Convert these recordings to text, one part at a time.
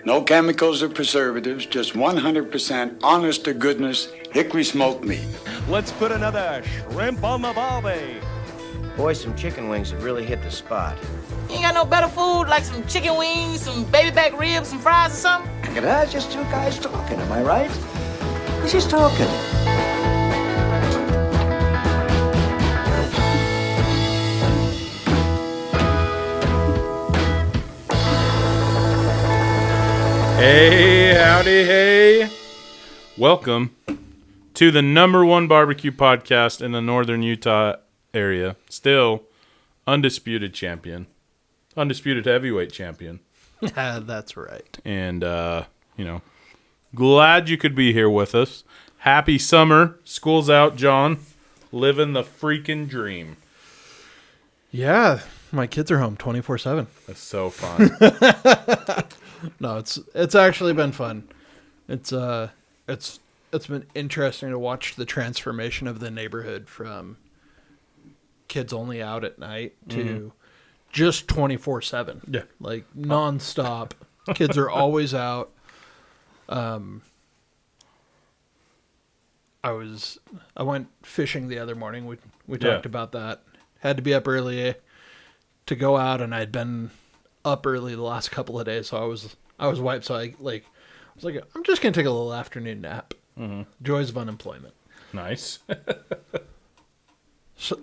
No chemicals or preservatives, just 100% honest to goodness hickory smoked meat. Let's put another shrimp on the barbie. Boy, some chicken wings have really hit the spot. You ain't got no better food, like some chicken wings, some baby back ribs, some fries or something? It's just two guys talking, am I right? We're just talking. Hey, howdy, hey. Welcome to the #1 barbecue podcast in the northern Utah area. Still undisputed champion. Undisputed heavyweight champion. That's right. And, glad you could be here with us. Happy summer. School's out, John. Living the freaking dream. Yeah, my kids are home 24/7. That's so fun. No, it's actually been fun. It's been interesting to watch the transformation of the neighborhood from kids only out at night to just 24/7. Yeah. Like nonstop. Kids are always out. I went fishing the other morning. We talked about that. Had to be up early to go out, and I'd been up early the last couple of days, so I was wiped. So I was like, I'm just gonna take a little afternoon nap. Mm-hmm. Joys of unemployment. Nice. So,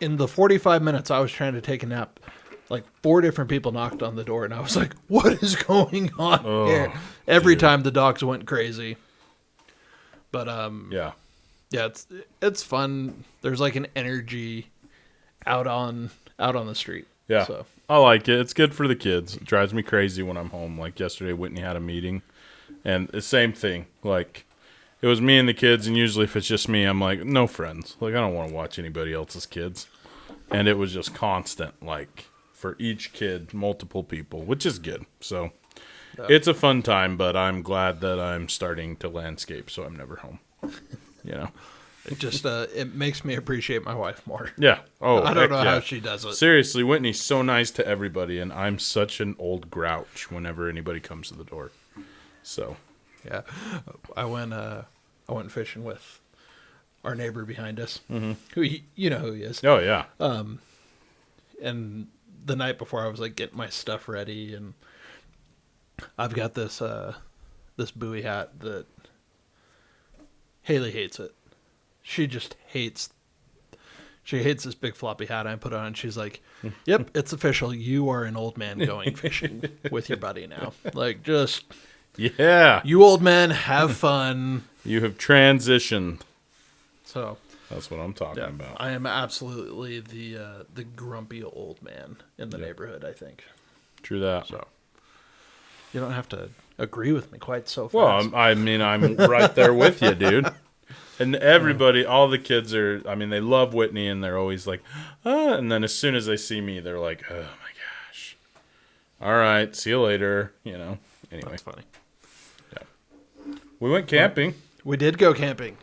in the 45 minutes I was trying to take a nap, like 4 different people knocked on the door, and I was like, what is going on here? Every time the dogs went crazy. But yeah, it's fun. There's like an energy out on the street. Yeah. So. I like it. It's good for the kids. It drives me crazy when I'm home. Like yesterday, Whitney had a meeting, and the same thing. Like, it was me and the kids, and usually if it's just me, I'm like, no friends. Like, I don't want to watch anybody else's kids. And it was just constant, like, for each kid, multiple people, which is good. So, It's a fun time, but I'm glad that I'm starting to landscape, so I'm never home. It just it makes me appreciate my wife more. Yeah. Oh, I don't know how she does it. Seriously, Whitney's so nice to everybody, and I'm such an old grouch whenever anybody comes to the door. So, yeah, I went fishing with our neighbor behind us, who you know who he is. Oh yeah. And the night before, I was like getting my stuff ready, and I've got this buoy hat that Haley hates it. She just hates. She hates this big floppy hat I put on. And she's like, "Yep, it's official. You are an old man going fishing with your buddy now. Like, just you old men have fun. You have transitioned." So that's what I'm talking about. I am absolutely the grumpy old man in the neighborhood, I think. True that. So you don't have to agree with me quite so fast. Well, I mean, I'm right there with you, dude. And everybody, all the kids are, I mean, they love Whitney, and they're always like, and then as soon as they see me, they're like, oh my gosh. All right, see you later, Anyway. That's funny. Yeah. We went camping. We did go camping.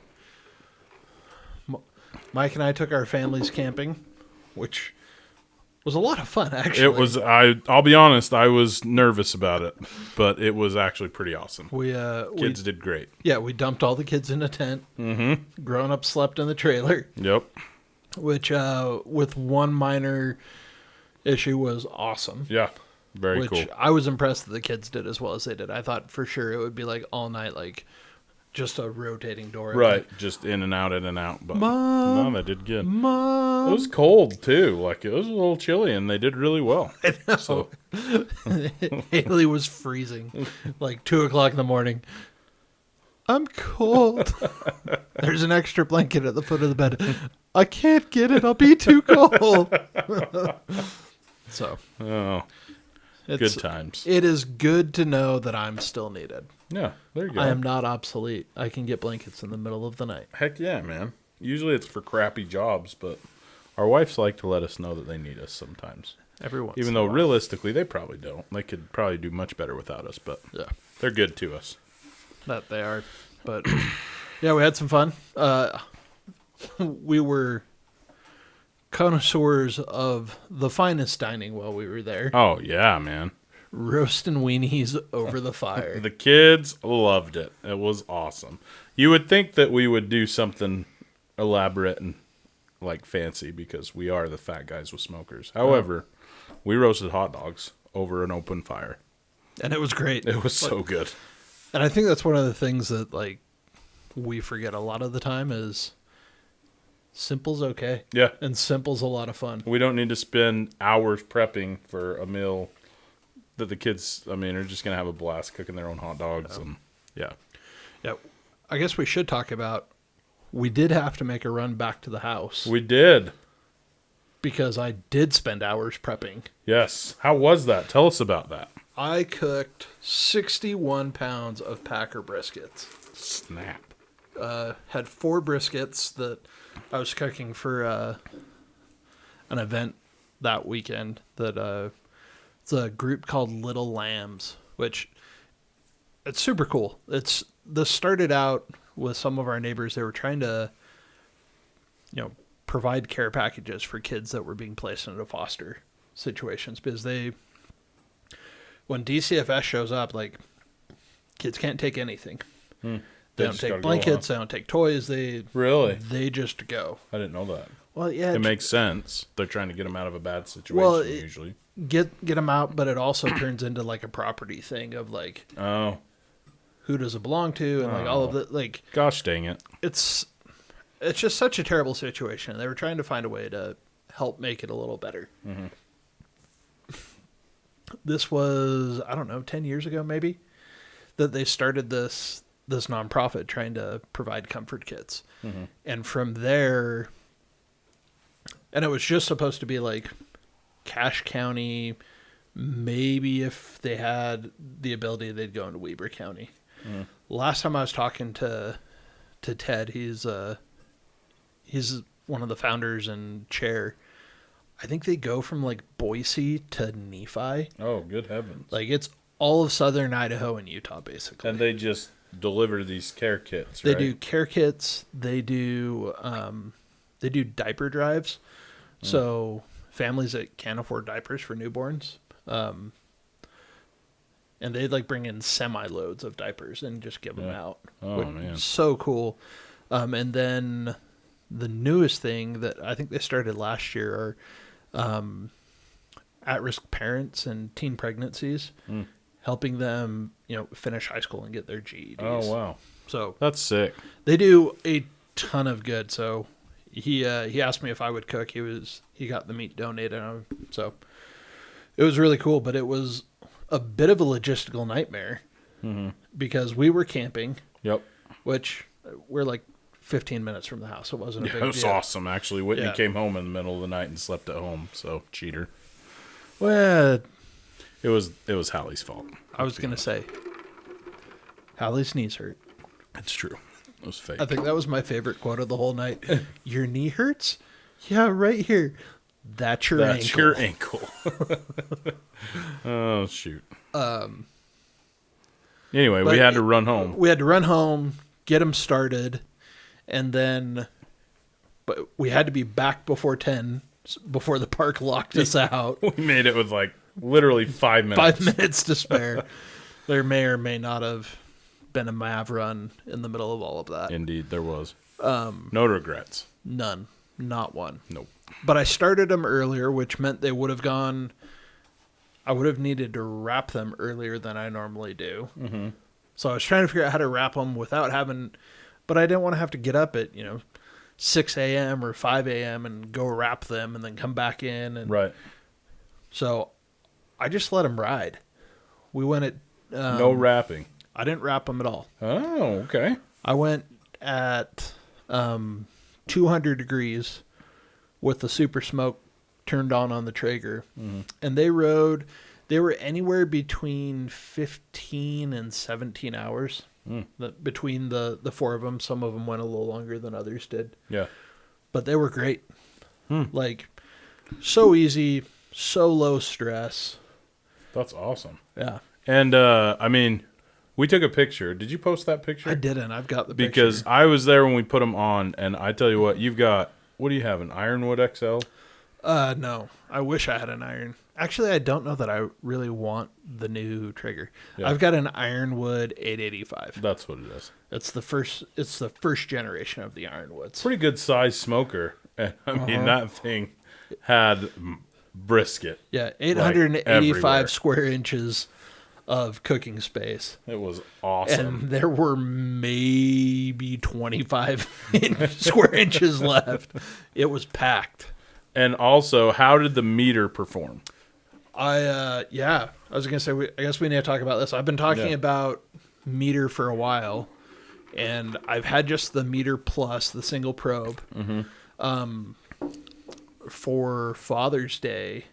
Mike and I took our families camping, which was a lot of fun, actually. It was, I'll be honest, I was nervous about it, but it was actually pretty awesome. Kids did great. Yeah, we dumped all the kids in a tent. Mm-hmm. Grown-ups slept in the trailer. Yep. Which, with one minor issue, was awesome. Yeah, very cool. Which I was impressed that the kids did as well as they did. I thought for sure it would be like all night, like just a rotating door. Right, just in and out, but Mom, no, they did good. Mom. It was cold, too. Like, it was a little chilly, and they did really well. I know. So. Haley was freezing, like 2 o'clock in the morning. I'm cold. There's an extra blanket at the foot of the bed. I can't get it. I'll be too cold. So. Oh. Good times. It is good to know that I'm still needed. Yeah, there you go. I am not obsolete. I can get blankets in the middle of the night. Heck yeah, man. Usually it's for crappy jobs, but our wives like to let us know that they need us sometimes. Every once Even in a though while. realistically they probably don't. They could probably do much better without us, but yeah, they're good to us. That they are. But yeah, we had some fun. We were connoisseurs of the finest dining while we were there. Oh, yeah, man. Roasting weenies over the fire. The kids loved it. It was awesome. You would think that we would do something elaborate and like fancy because we are the fat guys with smokers. However, we roasted hot dogs over an open fire. And it was great. It was so good. And I think that's one of the things that like we forget a lot of the time is simple's okay. Yeah. And simple's a lot of fun. We don't need to spend hours prepping for a meal that the kids, I mean, are just going to have a blast cooking their own hot dogs. And yeah. Yeah. I guess we should talk about, we did have to make a run back to the house. We did. Because I did spend hours prepping. Yes. How was that? Tell us about that. I cooked 61 pounds of Packer briskets. Snap. Had 4 briskets that I was cooking for an event that weekend that it's a group called Little Lambs, which it's super cool. This started out with some of our neighbors. They were trying to, provide care packages for kids that were being placed into foster situations because when DCFS shows up, like kids can't take anything. They don't take blankets. They don't take toys. They just go. I didn't know that. Well, yeah, it makes sense. They're trying to get them out of a bad situation usually. Get them out, but it also turns into like a property thing of like, who does it belong to, and like all of the like. Gosh dang it! It's just such a terrible situation. They were trying to find a way to help make it a little better. Mm-hmm. This was, I don't know, 10 years ago maybe, that they started this nonprofit trying to provide comfort kits. Mm-hmm. And from there, and it was just supposed to be like Cache County, maybe if they had the ability, they'd go into Weber County. Mm-hmm. Last time I was talking to Ted, he's one of the founders and chair. I think they go from like Boise to Nephi. Oh, good heavens. Like it's all of southern Idaho and Utah, basically. And they just deliver these care kits, right? They do care kits. They do diaper drives. So families that can't afford diapers for newborns. And they like bring in semi-loads of diapers and just give them out. Oh, man. So cool. And then the newest thing that I think they started last year are at-risk parents and teen pregnancies, helping them, finish high school and get their GEDs. Oh, wow. So that's sick. They do a ton of good. So he asked me if I would cook. He got the meat donated. So it was really cool, but it was a bit of a logistical nightmare because we were camping. Yep. Which we're like 15 minutes from the house. It wasn't a big deal. It was awesome, actually. Whitney came home in the middle of the night and slept at home, so cheater. Well, it was Hallie's fault. I was going to say, Hallie's knees hurt. It's true. It was fake. I think that was my favorite quote of the whole night. Your knee hurts? Yeah, right here. That's your ankle. That's your ankle. Oh, shoot. Anyway, we had to run home. We had to run home, get them started, and then but we had to be back before 10, before the park locked us out. We made it with like literally 5 minutes. 5 minutes to spare. There may or may not have been a MAV run in the middle of all of that. Indeed, there was. No regrets. None. Not one. Nope. But I started them earlier, which meant they would have gone... I would have needed to wrap them earlier than I normally do. Mm-hmm. So I was trying to figure out how to wrap them without having... But I didn't want to have to get up at, 6 a.m. or 5 a.m. and go wrap them and then come back in. And right. So I just let them ride. We went at... no wrapping. I didn't wrap them at all. Oh, okay. I went at 200 degrees with the super smoke turned on the Traeger. Mm-hmm. And they were anywhere between 15 and 17 hours between the four of them. Some of them went a little longer than others did. Yeah. But they were great. Like, so easy, so low stress. That's awesome. Yeah. And, I mean, we took a picture. Did you post that picture? I didn't. I've got the picture. Because I was there when we put them on, and I tell you what do you have, an Ironwood XL? No. I wish I had an iron. Actually, I don't know that I really want the new trigger. Yeah. I've got an Ironwood 885. That's what it is. It's the first generation of the Ironwoods. Pretty good size smoker. And, I mean, that thing had brisket. Yeah, like, 885 everywhere. square inches of cooking space. It was awesome. And there were maybe 25 square inches left. It was packed. And also, how did the meter perform? I was gonna say. I guess we need to talk about this. I've been talking about meter for a while, and I've had just the meter plus the single probe. For Father's Day,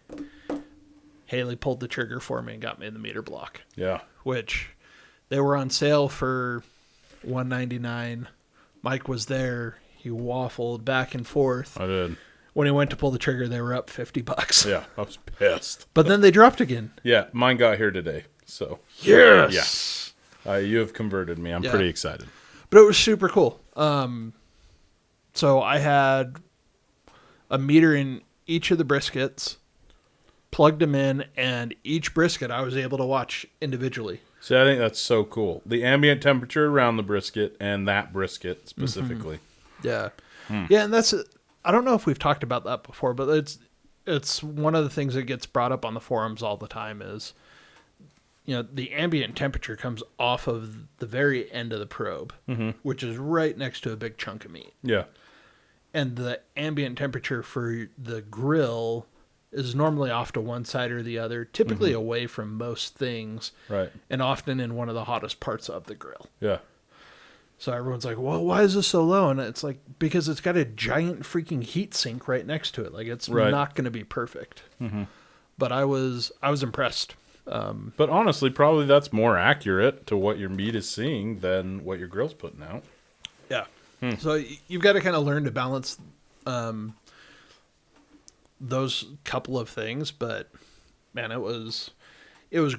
Haley pulled the trigger for me and got me the meter block. Yeah. Which they were on sale for $199. Mike was there. He waffled back and forth. I did. When he went to pull the trigger, they were up $50. Yeah, I was pissed. But then they dropped again. Yeah, mine got here today. So, Yes. yeah. You have converted me. I'm pretty excited. But it was super cool. So I had a meter in each of the briskets, plugged them in, and each brisket I was able to watch individually. See, I think that's so cool. The ambient temperature around the brisket and that brisket specifically. Yeah. Yeah, and that's I don't know if we've talked about that before, but it's one of the things that gets brought up on the forums all the time is, the ambient temperature comes off of the very end of the probe, which is right next to a big chunk of meat. Yeah. And the ambient temperature for the grill is normally off to one side or the other, typically away from most things. Right. And often in one of the hottest parts of the grill. Yeah. So everyone's like, well, why is this so low? And it's like, because it's got a giant freaking heat sink right next to it. Like, it's not going to be perfect. But I was impressed. But honestly, probably that's more accurate to what your meat is seeing than what your grill's putting out. Yeah. So you've got to kind of learn to balance those couple of things. But, man, it was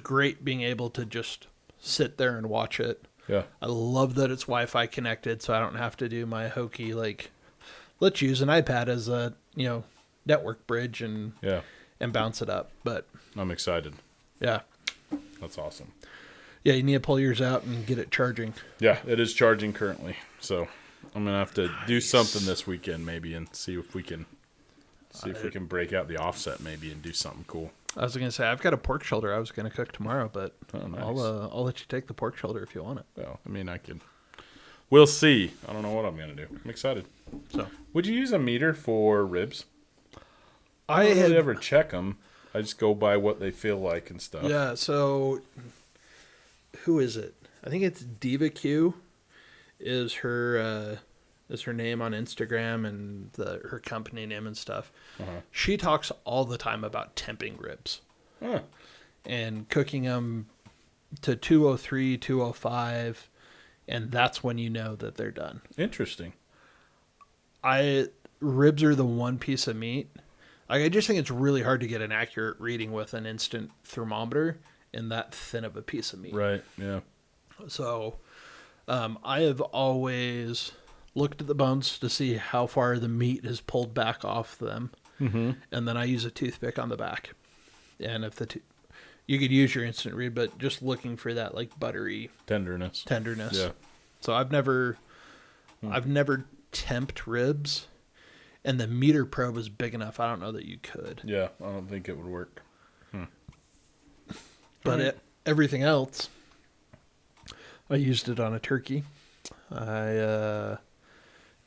great being able to just sit there and watch it. Yeah. I love that it's Wi-Fi connected, so I don't have to do my hokey, let's use an iPad as a, network bridge and bounce it up. But I'm excited. yeah. That's awesome. Yeah, you need to pull yours out and get it charging. Yeah, it is charging currently. So I'm going to have to do something this weekend maybe and see if we can break out the offset maybe and do something cool. I was going to say, I've got a pork shoulder I was going to cook tomorrow, but nice. I'll let you take the pork shoulder if you want it. Well, I mean, we'll see. I don't know what I'm going to do. I'm excited. So, would you use a meter for ribs? I don't had really ever check them. I just go by what they feel like and stuff. Yeah, so who is it? I think it's BBQ is her name on Instagram and her company name and stuff. She talks all the time about temping ribs and cooking them to 203, 205, and that's when you know that they're done. Interesting. Ribs are the one piece of meat. I just think it's really hard to get an accurate reading with an instant thermometer in that thin of a piece of meat. Right, yeah. So I have always looked at the bones to see how far the meat is pulled back off them. And then I use a toothpick on the back. And if you could use your instant read, but just looking for that buttery tenderness. Yeah. So I've never temped ribs, and the meter probe is big enough. I don't know that you could. Yeah, I don't think it would work. But everything else, I used it on a turkey. I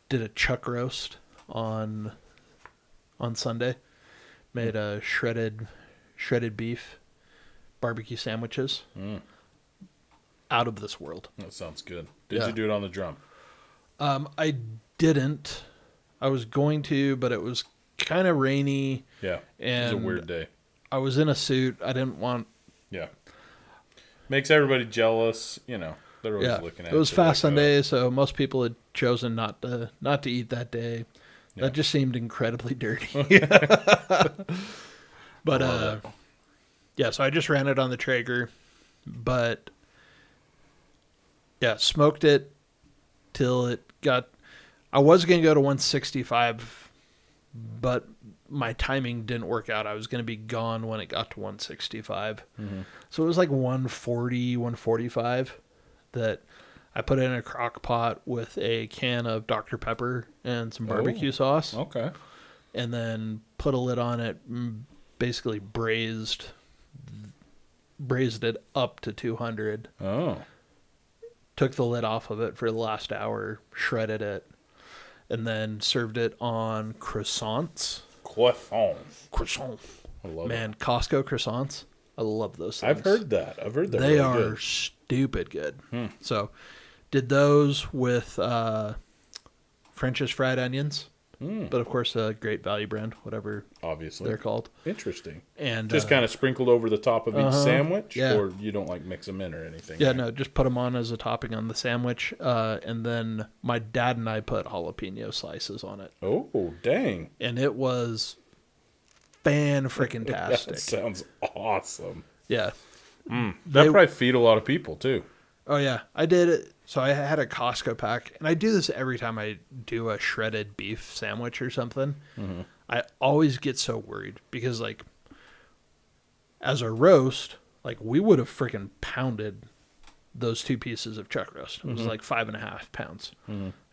did a chuck roast on Sunday. Made a shredded beef barbecue sandwiches. Out of this world. That sounds good. Did you do it on the drum? I didn't. I was going to, but it was kind of rainy. Yeah, and it was a weird day. I was in a suit. I didn't want. Yeah, makes everybody jealous. They're always looking at it. It was fast Sunday, so most people had chosen not to eat that day. Yeah. That just seemed incredibly dirty. But so I just ran it on the Traeger, but smoked it till it got. I was gonna go to 165, but my timing didn't work out. I was going to be gone when it got to 165. So it was like 140, 145 that I put it in a crock pot with a can of Dr. Pepper and some barbecue sauce. Okay. And then put a lid on it, basically braised it up to 200. Oh. Took the lid off of it for the last hour, shredded it, and then served it on croissants. Croissant. I love Man, Costco croissants. I love those things. I've heard that. I've heard that They really are good. stupid good. So, did those with French's fried onions. But of course, a Great Value brand, whatever Obviously. they're called. Interesting. And Just kind of sprinkled over the top of each sandwich? yeah. Or you don't like mix them in or anything? Yeah, right? no, just put them on as a topping on the sandwich. And then my dad and I put jalapeno slices on it. Oh, dang. And it was fan-freaking-tastic. That sounds awesome. Yeah. That They- probably feed a lot of people, too. Oh, yeah. I did it. So I had a Costco pack, and I do this every time I do a shredded beef sandwich or something. I always get so worried because, like, as a roast, like, we would have freaking pounded those 2 pieces of chuck roast. It was like 5.5 pounds.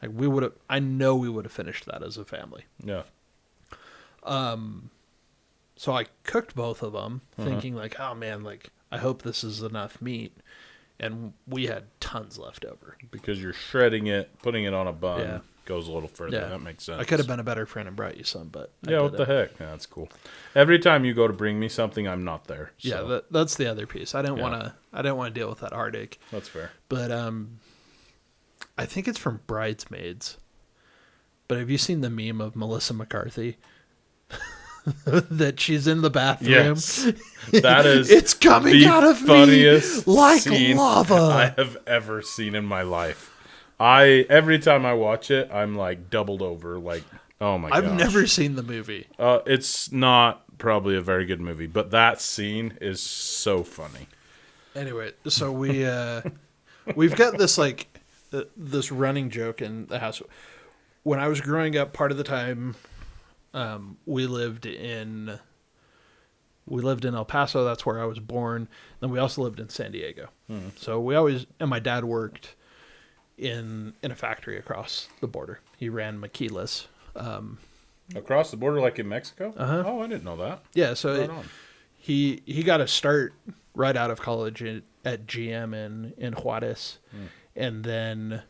Like, I know we would have finished that as a family. Yeah. So I cooked both of them, thinking like, oh man, like, I hope this is enough meat. And we had tons left over. Because you're shredding it, putting it on a bun, Yeah. goes a little further. Yeah. That makes sense. I could have been a better friend and brought you some, but I Yeah, what the didn't. heck? Yeah, that's cool. Every time you go to bring me something, I'm not there. So Yeah, that's the other piece. I didn't Yeah. want to deal with that heartache. that's fair. But I think it's from Bridesmaids. But have you seen the meme of Melissa McCarthy? That she's in the bathroom. Yes. That is It's coming the out of me funniest like scene lava. I have ever seen in my life. Every time I watch it, I'm like doubled over. Like, oh my god! I've never seen the movie. It's not probably a very good movie, but that scene is so funny. Anyway, so we've got this like this running joke in the house. When I was growing up, part of the time we lived in El Paso. That's where I was born. Then we also lived in San Diego. So and my dad worked in a factory across the border. He ran maquilas. Across the border, like in Mexico? Oh, I didn't know that. Yeah, so Right on. he got a start right out of college at GM in Juarez. And then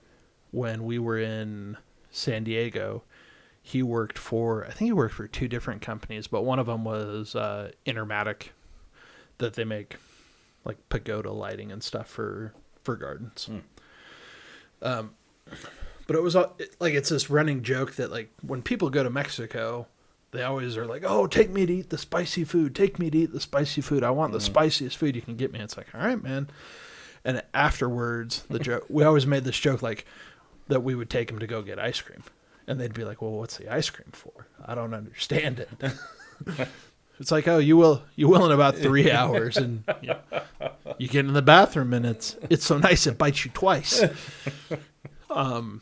when we were in San Diego, I think he worked for 2 different companies, but one of them was Intermatic, that they make like pagoda lighting and stuff for gardens. But it was like, it's this running joke that like when people go to Mexico, they always are like, oh, take me to eat the spicy food. Take me to eat the spicy food. I want the spiciest food you can get me. It's like, all right, man. And afterwards, the joke, we always made this joke like that we would take him to go get ice cream. And they'd be like, well, what's the ice cream for? I don't understand it. It's like, oh, you will in about 3 hours. And you get in the bathroom and it's so nice it bites you twice. And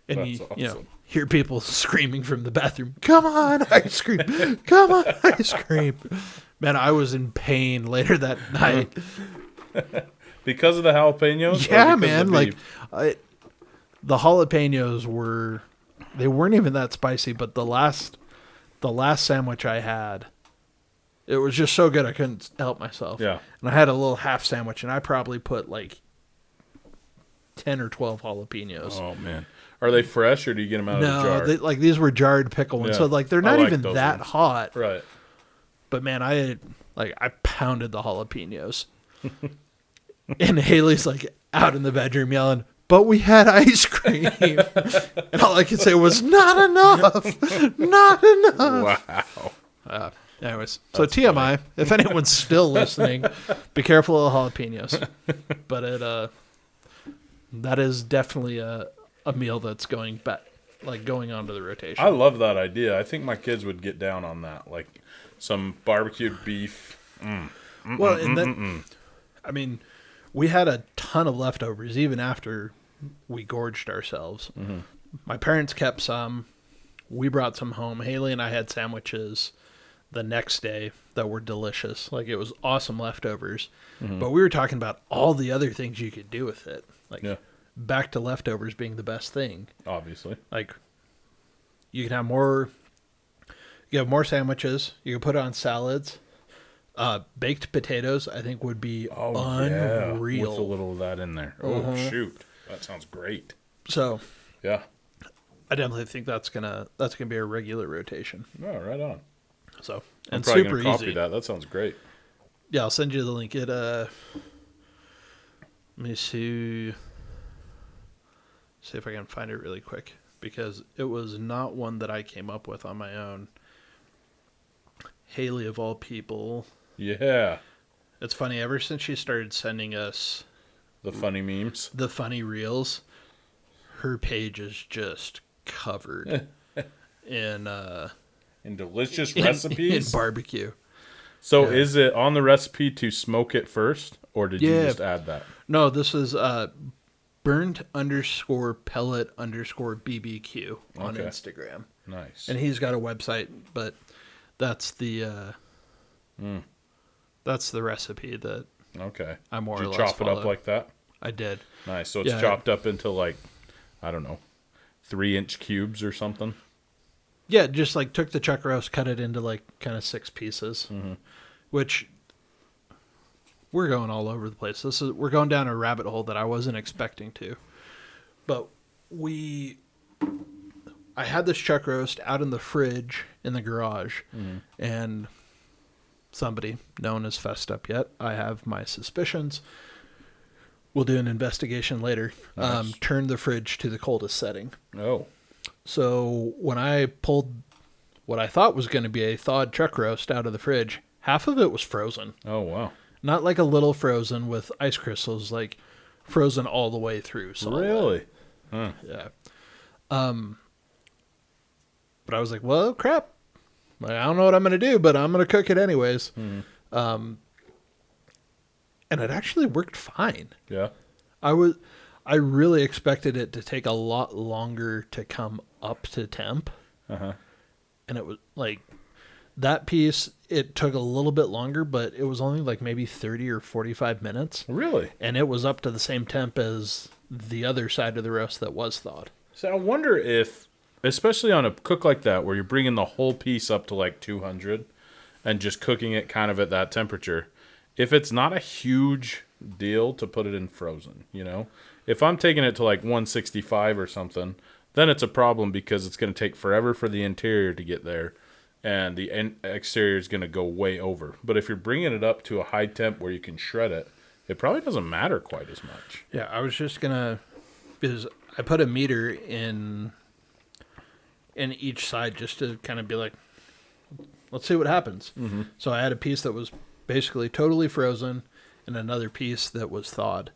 That's you know, awesome. hear people screaming from the bathroom, come on, ice cream. Come on, ice cream. Man, I was in pain later that night. Because of the jalapenos? Or Yeah, because man. of the Like, beef? the jalapenos they weren't even that spicy, but the last sandwich I had, it was just so good I couldn't help myself. Yeah. And I had a little half sandwich, and I probably put like 10 or 12 jalapenos. Oh man, are they fresh or do you get them out of the jar? No, these were jarred pickle ones, Yeah. so like they're I not like even those that ones. hot. Right. But man, I pounded the jalapenos. And Haley's like out in the bedroom yelling, but we had ice cream. And all I could say was, not enough. Not enough. Wow. Anyways, so TMI, if anyone's still listening, be careful of jalapenos. But that is definitely a meal that's going back, like going onto the rotation. I love that idea. I think my kids would get down on that, like some barbecued beef. Well, and then, I mean, we had a ton of leftovers even after we gorged ourselves. My parents kept some. We brought some home. Haley and I had sandwiches the next day that were delicious. Like, it was awesome leftovers. But we were talking about all the other things you could do with it. Like, back to leftovers being the best thing. Obviously. Like, you can have more. You have more sandwiches. You can put it on salads. Baked potatoes, I think, would be unreal. With a little of that in there. Oh, shoot. That sounds great. So, yeah. I definitely think that's gonna be a regular rotation. Oh, right on. So, I'm and probably super gonna copy easy. that. That sounds great. Yeah, I'll send you the link. Let me see if I can find it really quick, because it was not one that I came up with on my own. Haley, of all people. Yeah. It's funny, ever since she started sending us the funny memes, the funny reels, her page is just covered in delicious recipes. In barbecue. So is it on the recipe to smoke it first, or did you just add that? No, this is burnt_pellet_BBQ on Instagram. Nice. And he's got a website, but that's the recipe that I more or less chop followed. it up like that? I did. Nice. So it's chopped up into, like, I don't know, 3-inch cubes or something? Yeah, just like took the chuck roast, cut it into like kind of 6 pieces, which we're going all over the place. We're going down a rabbit hole that I wasn't expecting to. But I had this chuck roast out in the fridge in the garage, and somebody known as Fessed Up Yet, I have my suspicions, we'll do an investigation later, turned the fridge to the coldest setting. Oh. So when I pulled what I thought was going to be a thawed chuck roast out of the fridge, half of it was frozen. Oh, wow. Not like a little frozen with ice crystals, like frozen all the way through. Solid. Really? Huh. Yeah. But I was like, well, crap. Like, I don't know what I'm going to do, but I'm going to cook it anyways. And it actually worked fine. Yeah. I really expected it to take a lot longer to come up to temp. And it was like that piece, it took a little bit longer, but it was only like maybe 30 or 45 minutes. Really? And it was up to the same temp as the other side of the roast that was thawed. So I wonder if, especially on a cook like that, where you're bringing the whole piece up to like 200 and just cooking it kind of at that temperature, if it's not a huge deal to put it in frozen, you know? If I'm taking it to like 165 or something, then it's a problem because it's going to take forever for the interior to get there, and the exterior is going to go way over. But if you're bringing it up to a high temp where you can shred it, it probably doesn't matter quite as much. Yeah, I was just going to, because I put a meter in each side just to kind of be like, let's see what happens. So I had a piece that was basically totally frozen and another piece that was thawed.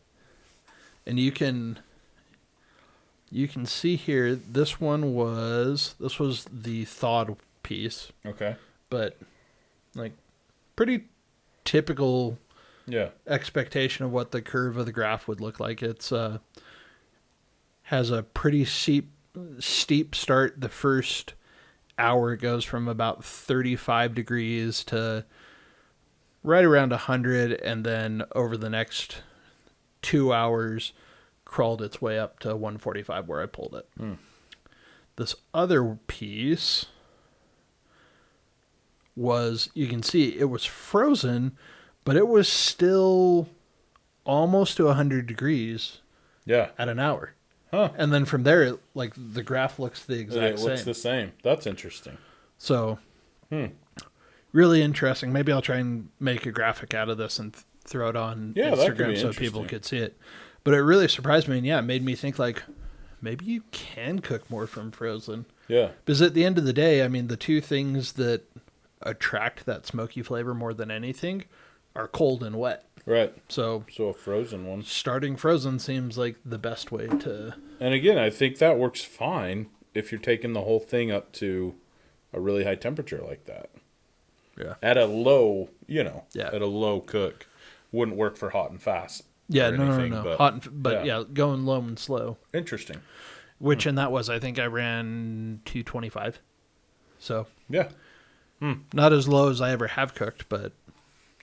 And you can see here, this was the thawed piece. Okay. But like pretty typical expectation of what the curve of the graph would look like. It's has a pretty steep start. The first hour it goes from about 35 degrees to right around 100, and then over the next 2 hours crawled its way up to 145 where I pulled it. This other piece was, you can see it was frozen, but it was still almost to 100 degrees at an hour. And then from there, like, the graph looks the exact same. It looks the same. That's interesting. So, really interesting. Maybe I'll try and make a graphic out of this and throw it on Instagram so people could see it. But it really surprised me, and it made me think, like, maybe you can cook more from frozen. Yeah. Because at the end of the day, I mean, the two things that attract that smoky flavor more than anything are cold and wet. Right. So a frozen one. Starting frozen seems like the best way to... And again, I think that works fine if you're taking the whole thing up to a really high temperature like that. Yeah. At a low, at a low cook. Wouldn't work for hot and fast. Yeah, no. But, hot and, going low and slow. Interesting. Which, and that was, I think I ran 225. So. Yeah. Not as low as I ever have cooked, but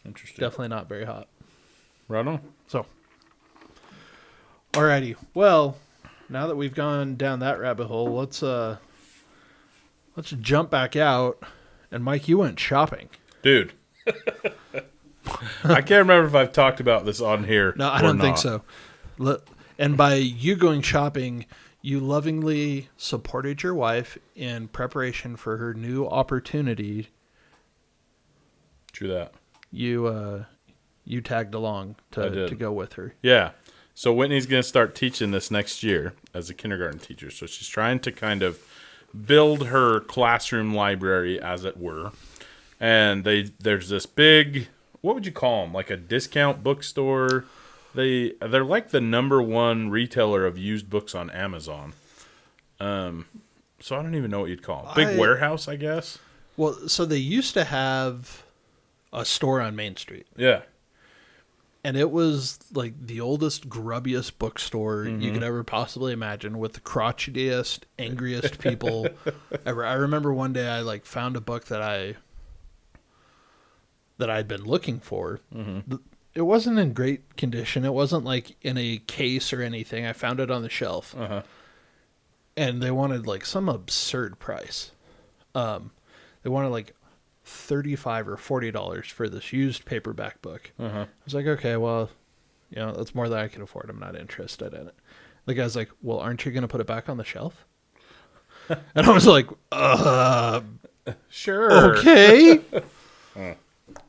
Interesting. definitely not very hot. Right on. So, alrighty. Well, now that we've gone down that rabbit hole, let's jump back out. And Mike, you went shopping. Dude. I can't remember if I've talked about this on here. No, I don't think so. And by you going shopping, you lovingly supported your wife in preparation for her new opportunity. True that. You tagged along to go with her. Yeah. So Whitney's going to start teaching this next year as a kindergarten teacher. So she's trying to kind of build her classroom library, as it were. And there's this big, what would you call them? Like a discount bookstore. They're like the #1 retailer of used books on Amazon. So I don't even know what you'd call it. Big warehouse, I guess. Well, so they used to have a store on Main Street. Yeah. And it was like the oldest, grubbiest bookstore you could ever possibly imagine, with the crotchetiest, angriest people ever. I remember one day I found a book that I'd been looking for. It wasn't in great condition. It wasn't like in a case or anything. I found it on the shelf. And they wanted some absurd price. They wanted $35 or $40 for this used paperback book. I was like, okay, well, that's more than I can afford. I'm not interested in it. The guy's like, well, aren't you going to put it back on the shelf? And I was like, Sure. okay.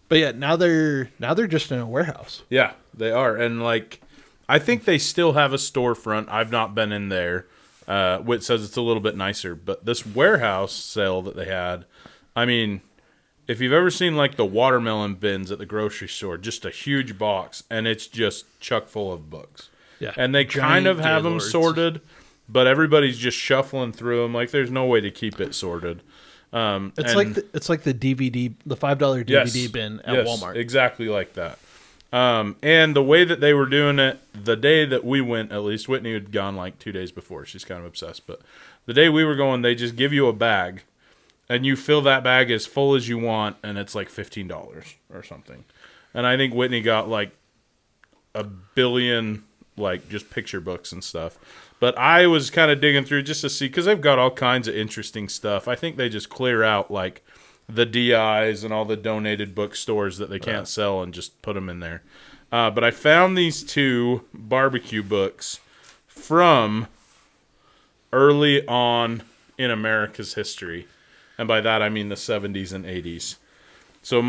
But yeah, now they're just in a warehouse. Yeah, they are. And I think they still have a storefront. I've not been in there. Whit says it's a little bit nicer, but this warehouse sale that they had, I mean, if you've ever seen the watermelon bins at the grocery store, just a huge box, and it's just chock full of books. Yeah. And they kind of have them sorted, but everybody's just shuffling through them. There's no way to keep it sorted. It's like the DVD, the $5 DVD bin at Walmart. Exactly like that. And the way that they were doing it, the day that we went, at least Whitney had gone 2 days before. She's kind of obsessed, but the day we were going, they just give you a bag, and you fill that bag as full as you want, and it's $15 or something. And I think Whitney got a billion just picture books and stuff. But I was kind of digging through just to see, because they've got all kinds of interesting stuff. I think they just clear out the DIs and all the donated bookstores that they can't sell and just put them in there. But I found these 2 barbecue books from early on in America's history. And by that, I mean the 70s and 80s. So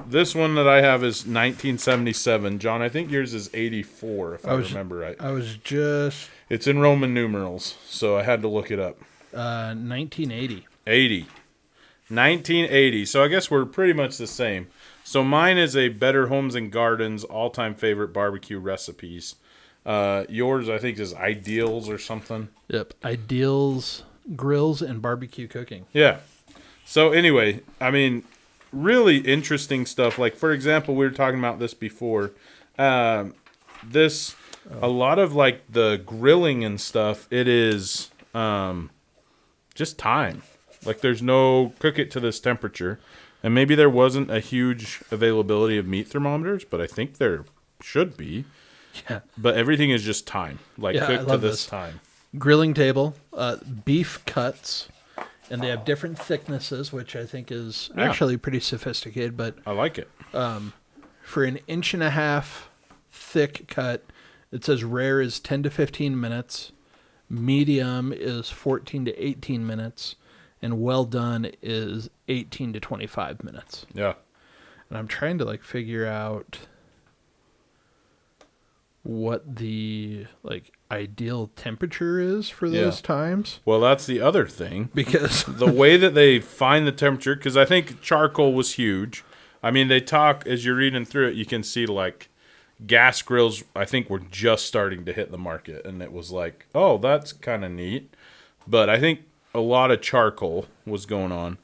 this one that I have is 1977. John, I think yours is 84, if I remember right. It's in Roman numerals, so I had to look it up. 1980. 1980. So I guess we're pretty much the same. So mine is a Better Homes and Gardens all-time favorite barbecue recipes. Yours, I think, is Ideals or something. Yep. Ideals, Grills, and Barbecue Cooking. Yeah. So anyway, I mean, really interesting stuff. For example, we were talking about this before. A lot of the grilling and stuff, it is just time. There's no cook it to this temperature. And maybe there wasn't a huge availability of meat thermometers, but I think there should be. Yeah. But everything is just time. Cook to this time. Grilling table, beef cuts, and they have different thicknesses, which I think is actually pretty sophisticated. But I like it. For an 1.5-inch thick cut, it says rare is 10 to 15 minutes, medium is 14 to 18 minutes, and well done is 18 to 25 minutes. Yeah. And I'm trying to figure out what the ideal temperature is for those times. Well, that's the other thing. Because the way that they find the temperature, because I think charcoal was huge. I mean, they talk, as you're reading through it, you can see gas grills, I think, were just starting to hit the market. And it was oh, that's kind of neat. But I think a lot of charcoal was going on.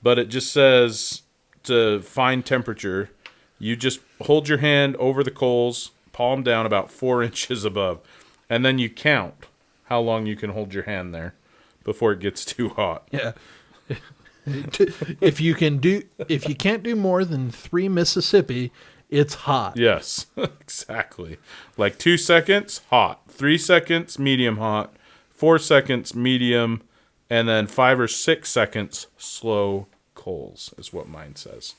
But it just says to find temperature, you just hold your hand over the coals, palm down about 4 inches above, and then you count how long you can hold your hand there before it gets too hot. Yeah. If you can't do more than 3 Mississippi, it's hot. Yes, exactly. Like 2 seconds, hot. 3 seconds, medium hot. 4 seconds, medium. And then 5 or 6 seconds, slow coals is what mine says.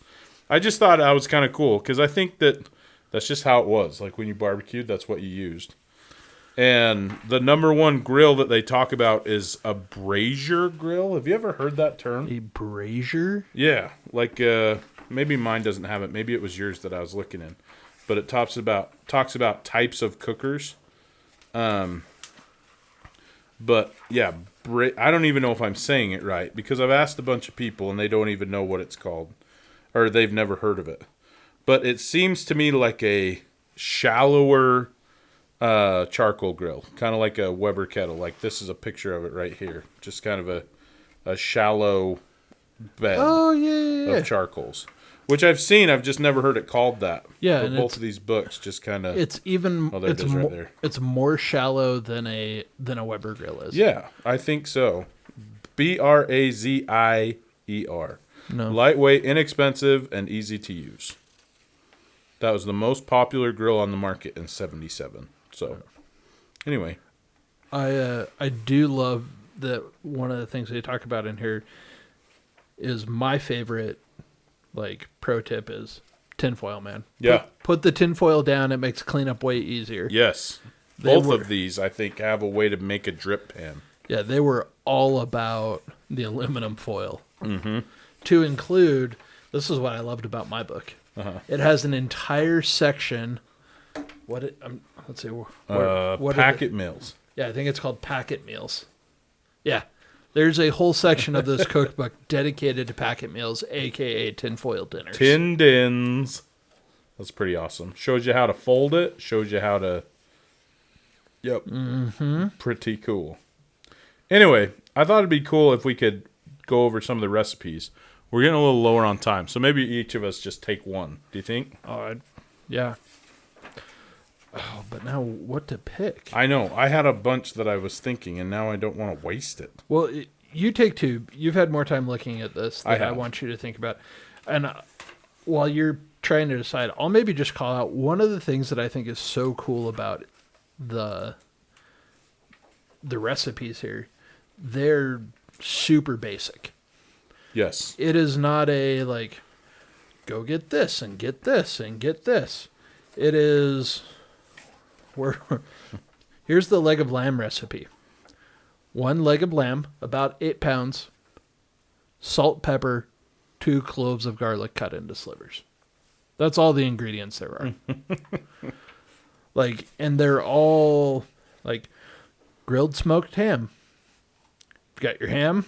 I just thought that was kind of cool because I think that's just how it was. Like when you barbecued, that's what you used. And the number one grill that they talk about is a brazier grill. Have you ever heard that term? A brazier? Yeah, like maybe mine doesn't have it. Maybe it was yours that I was looking in, but it talks about types of cookers. But yeah, I don't even know if I'm saying it right because I've asked a bunch of people and they don't even know what it's called, or they've never heard of it. But it seems to me like a shallower charcoal grill, kind of like a Weber kettle. Like this is a picture of it right here, just kind of a shallow bed of charcoals, which I've seen. I've just never heard it called that. Yeah, but and both of these books just kind of. It's even. Oh, there it is right there. It's more shallow than a Weber grill is. Yeah, I think so. Brazier. No. Lightweight, inexpensive, and easy to use. That was the most popular grill on the market in '77. So, anyway, I do love that one of the things they talk about in here is my favorite, like, pro tip is tinfoil, man. Yeah. Put the tinfoil down. It makes cleanup way easier. Yes. Both of these, I think, have a way to make a drip pan. Yeah, they were all about the aluminum foil. Mm-hmm. To include, this is what I loved about my book. Uh-huh. It has an entire section. Let's see. What packet meals. Yeah, I think it's called packet meals. Yeah. There's a whole section of this cookbook dedicated to packet meals, a.k.a. tinfoil dinners. Tin dins. That's pretty awesome. Shows you how to fold it. Shows you how to... Yep. Mm-hmm. Pretty cool. Anyway, I thought it'd be cool if we could go over some of the recipes. We're getting a little lower on time, so maybe each of us just take one. Do you think? Yeah. Oh, but now what to pick? I know. I had a bunch that I was thinking, and now I don't want to waste it. Well, you take two. You've had more time looking at this than I have. want you to think about. And while you're trying to decide, I'll maybe just call out one of the things that I think is so cool about the recipes here. They're super basic. Yes. It is not a, like, go get this and get this and get this. It is... Here's the leg of lamb recipe. 1 leg of lamb, about 8 pounds, salt, pepper, 2 cloves of garlic cut into slivers. That's all the ingredients there are. Like, and they're all like grilled smoked ham. You've got your ham,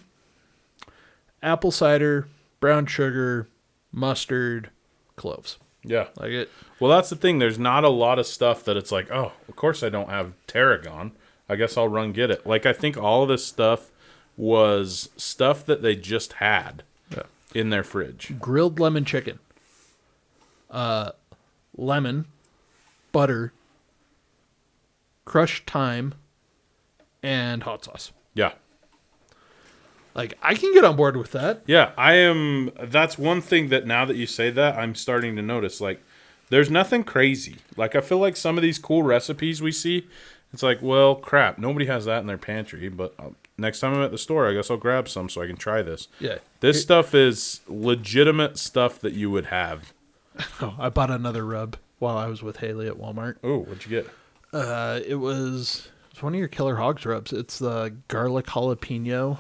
apple cider, brown sugar, mustard, cloves. Yeah. Like it. Well, that's the thing. There's not a lot of stuff that it's like, oh, of course I don't have tarragon. I guess I'll run get it. Like, I think all of this stuff was stuff that they just had in their fridge. Grilled lemon chicken. Lemon, butter, crushed thyme, and hot sauce. Yeah. Like, I can get on board with that. Yeah, I am. That's one thing that now that you say that, I'm starting to notice. Like, there's nothing crazy. Like, I feel like some of these cool recipes we see, it's like, well, crap, nobody has that in their pantry. But next time I'm at the store, I guess I'll grab some so I can try this. Yeah. This stuff is legitimate stuff that you would have. Oh, I bought another rub while I was with Haley at Walmart. Oh, what'd you get? It was one of your Killer Hogs rubs. It's the garlic jalapeno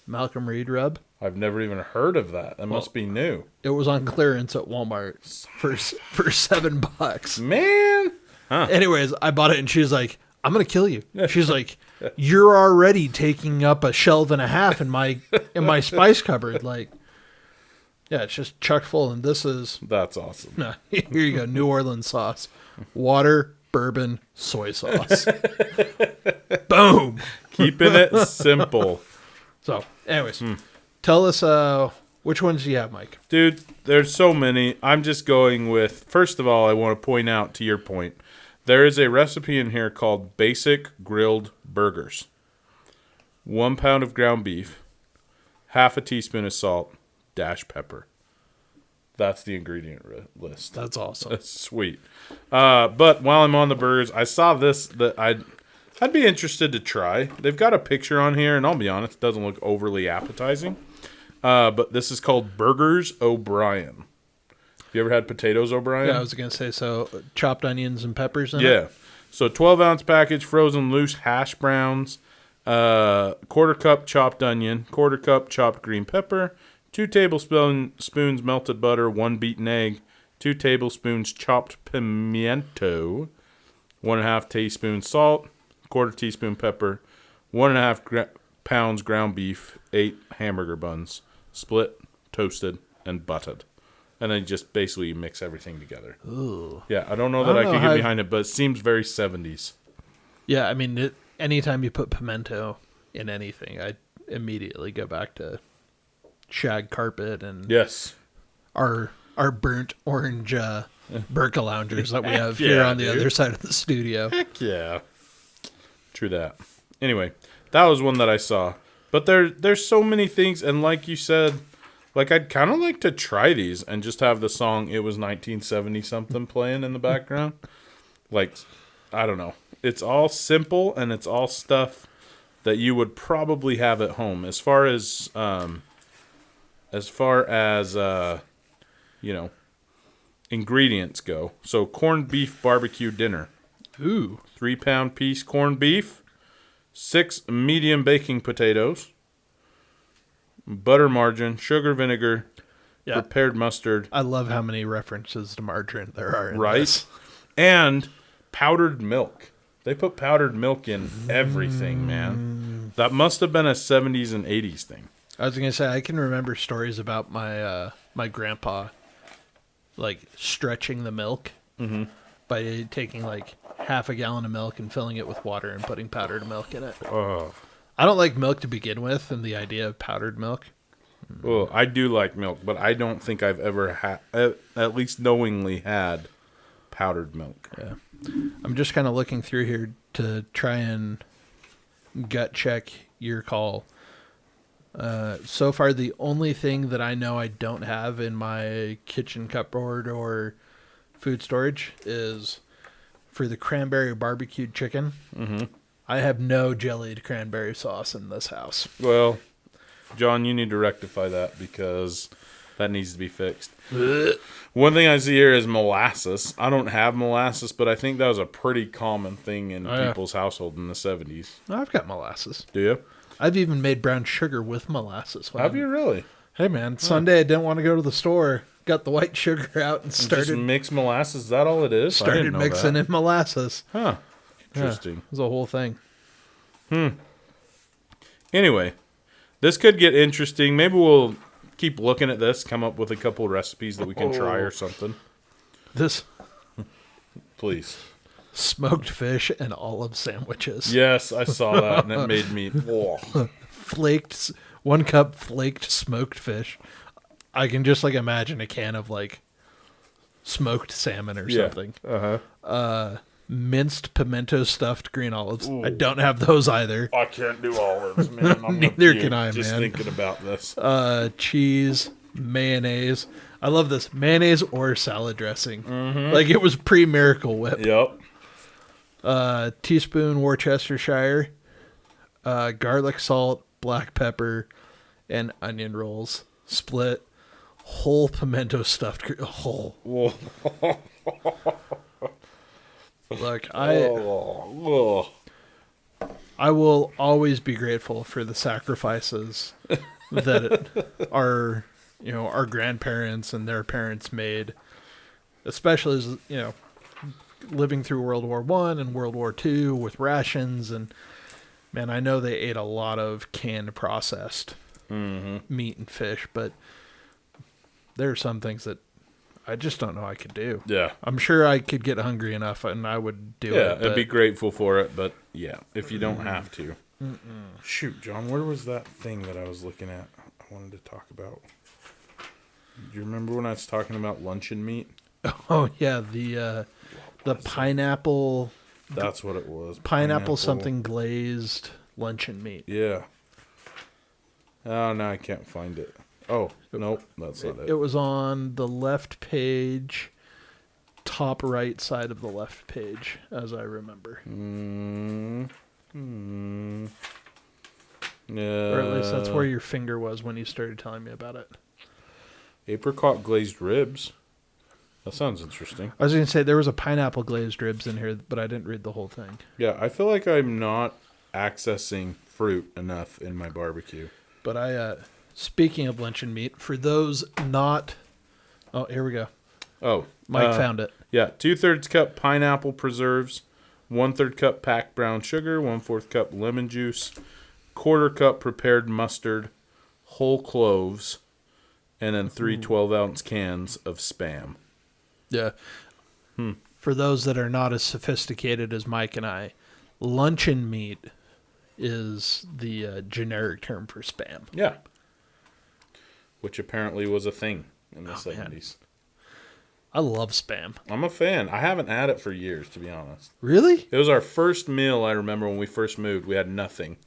Malcolm Reed rub. I've never even heard of that. That must be new. It was on clearance at Walmart for $7. Man. Huh. Anyways, I bought it and she's like, I'm going to kill you. She's like, you're already taking up a shelf and a half in my spice cupboard. Like, yeah, it's just chock full. And this is... That's awesome. No, here you go. New Orleans sauce. Water, bourbon, soy sauce. Boom. Keeping it simple. So, anyways, tell us which ones do you have, Mike? Dude, there's so many. I'm just going with, first of all, I want to point out to your point, there is a recipe in here called Basic Grilled Burgers. 1 pound of ground beef, half a teaspoon of salt, dash pepper. That's the ingredient list. That's awesome. That's sweet. But while I'm on the burgers, I saw this that I'd be interested to try. They've got a picture on here, and I'll be honest, it doesn't look overly appetizing. But this is called Burgers O'Brien. Have you ever had potatoes O'Brien? Yeah, I was going to say, so chopped onions and peppers in it? Yeah. So 12-ounce package, frozen loose hash browns, quarter cup chopped onion, quarter cup chopped green pepper, 2 tablespoons melted butter, 1 beaten egg, 2 tablespoons chopped pimiento, 1.5 teaspoons salt, quarter teaspoon pepper, 1.5 pounds ground beef, 8 hamburger buns, split, toasted, and buttered. And then just basically mix everything together. Ooh. Yeah, I don't know that I could get behind it, but it seems very 70s. Yeah, I mean, anytime you put pimento in anything, I immediately go back to shag carpet and Yes. our burnt orange Burka loungers that we have here on the other side of the studio. Heck yeah. True that. Anyway, that was one that I saw. But there's so many things, and like you said, like I'd kind of like to try these and just have the song "It Was 1970 Something" playing in the background. Like, I don't know. It's all simple and it's all stuff that you would probably have at home. As far as you know, ingredients go. So corned beef barbecue dinner. Ooh. 3-pound piece corned beef, 6 medium baking potatoes, butter margarine, sugar vinegar, prepared mustard. I love how many references to margarine there are in Right? this. And powdered milk. They put powdered milk in everything, man. That must have been a 70s and 80s thing. I was going to say, I can remember stories about my my grandpa, like, stretching the milk by taking, like, half a gallon of milk and filling it with water and putting powdered milk in it. Oh. I don't like milk to begin with, and the idea of powdered milk. Well, I do like milk, but I don't think I've ever had, at least knowingly had, powdered milk. Yeah. I'm just kind of looking through here to try and gut check your call. So far, the only thing that I know I don't have in my kitchen cupboard or food storage is for the cranberry barbecued chicken. Mm-hmm. I have no jellied cranberry sauce in this house. Well, John, you need to rectify that because that needs to be fixed. One thing I see here is molasses. I don't have molasses, but I think that was a pretty common thing in people's household in the 70s. I've got molasses. Do you? I've even made brown sugar with molasses. Have you really? Hey, man, Sunday I didn't want to go to the store. Got the white sugar out and started... Just mix molasses? Is that all it is? Started mixing in molasses. Huh. Interesting. Yeah, it was a whole thing. Anyway, this could get interesting. Maybe we'll keep looking at this, come up with a couple recipes that we can try or something. This Please. smoked fish and olive sandwiches. Yes, I saw that, and it made me... Oh. Flaked, 1 cup flaked smoked fish. I can just, like, imagine a can of, like, smoked salmon or something. Uh-huh. Minced pimento stuffed green olives. Ooh. I don't have those either. I can't do olives, man. Neither can I, just man. Thinking about this. Cheese, mayonnaise. I love this. Mayonnaise or salad dressing. Mm-hmm. Like, it was pre-Miracle Whip. Yep. Teaspoon Worcestershire. Garlic, salt, black pepper, and onion rolls. Split. Whole pimento stuffed. Whole. Look, I will always be grateful for the sacrifices that our grandparents and their parents made, especially as, living through World War I and World War II with rations. And man, I know they ate a lot of canned processed meat and fish, but there are some things that I just don't know I could do. Yeah. I'm sure I could get hungry enough and I would do it. Yeah, I'd be grateful for it, but yeah, if you don't have to. Shoot, John, where was that thing that I was looking at I wanted to talk about? Do you remember when I was talking about luncheon meat? Oh, yeah, the pineapple... That's what it was. Pineapple something glazed luncheon meat. Yeah. Oh, no, I can't find it. Oh, nope, that's not It it. was on the left page, top right side of the left page, as I remember. Yeah. Or at least that's where your finger was when you started telling me about it. Apricot glazed ribs. That sounds interesting. I was going to say there was a pineapple glazed ribs in here, but I didn't read the whole thing. Yeah, I feel like I'm not accessing fruit enough in my barbecue. But speaking of luncheon meat, for those not... Oh, here we go. Oh. Mike found it. Yeah, 2/3 cup pineapple preserves, 1/3 cup packed brown sugar, 1/4 cup lemon juice, 1/4 cup prepared mustard, whole cloves, and then 3 12-ounce cans of Spam. Yeah. For those that are not as sophisticated as Mike and I, luncheon meat is the generic term for Spam. Yeah. Which apparently was a thing in the 70s. I love Spam. I'm a fan. I haven't had it for years, to be honest. Really? It was our first meal, I remember, when we first moved. We had nothing.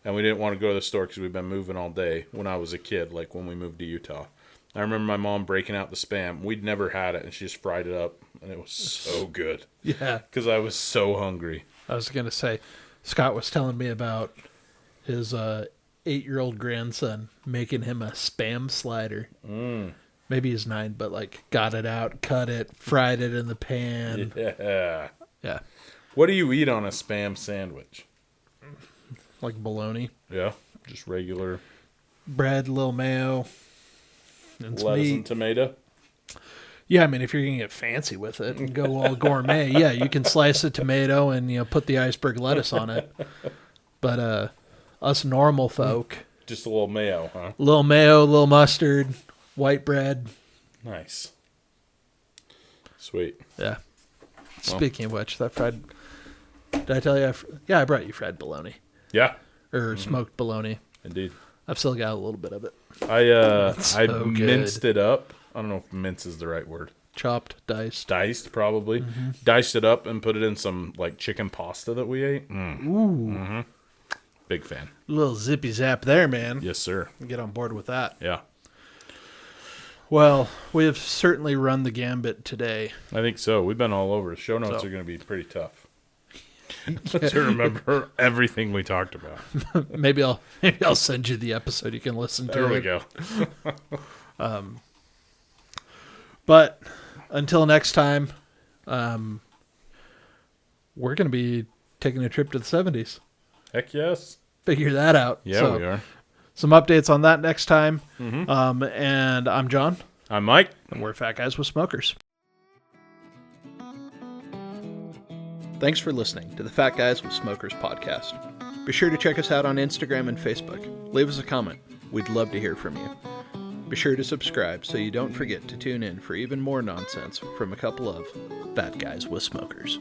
And we didn't want to go to the store because we'd been moving all day when I was a kid, like when we moved to Utah. I remember my mom breaking out the Spam. We'd never had it, and she just fried it up, and it was so good. Yeah. Because I was so hungry. I was going to say, Scott was telling me about his 8-year-old grandson making him a Spam slider. Maybe he's 9, but like got it out, cut it, fried it in the pan. Yeah. Yeah. What do you eat on a Spam sandwich? Like bologna. Yeah, just regular Bread, little mayo. And some lettuce meat. and tomato. Yeah, I mean, if you're going to get fancy with it and go all gourmet, yeah, you can slice a tomato and, put the iceberg lettuce on it. But us normal folk, Just a little mayo, huh? little mayo, little mustard, white bread. Nice. Sweet. Yeah. Speaking of which, that fried... Did I tell you? I brought you fried bologna. Yeah, Or smoked bologna. indeed. I've still got a little bit of it. I so good. minced it up. I don't know if mince is the right word. Chopped, diced. Diced, probably. Diced it up and put it in some like chicken pasta that we ate. Ooh. Big fan. Little zippy zap there, man. Yes, sir. Get on board with that. Yeah, Well, we have certainly run the gambit today. I think so. We've been all over. Show notes So. are going to be pretty tough. To remember everything we talked about. Maybe I'll send you the episode you can listen to. There we it. go. But until next time, we're going to be taking a trip to the 70s. Heck yes. Figure that out. Yeah, So, we are. Some updates on that next time. And I'm John. I'm Mike. And we're Fat Guys with Smokers. Thanks for listening to the Fat Guys with Smokers podcast. Be sure to check us out on Instagram and Facebook. Leave us a comment. We'd love to hear from you. Be sure to subscribe so you don't forget to tune in for even more nonsense from a couple of Fat Guys with Smokers.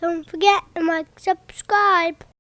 Don't forget to subscribe.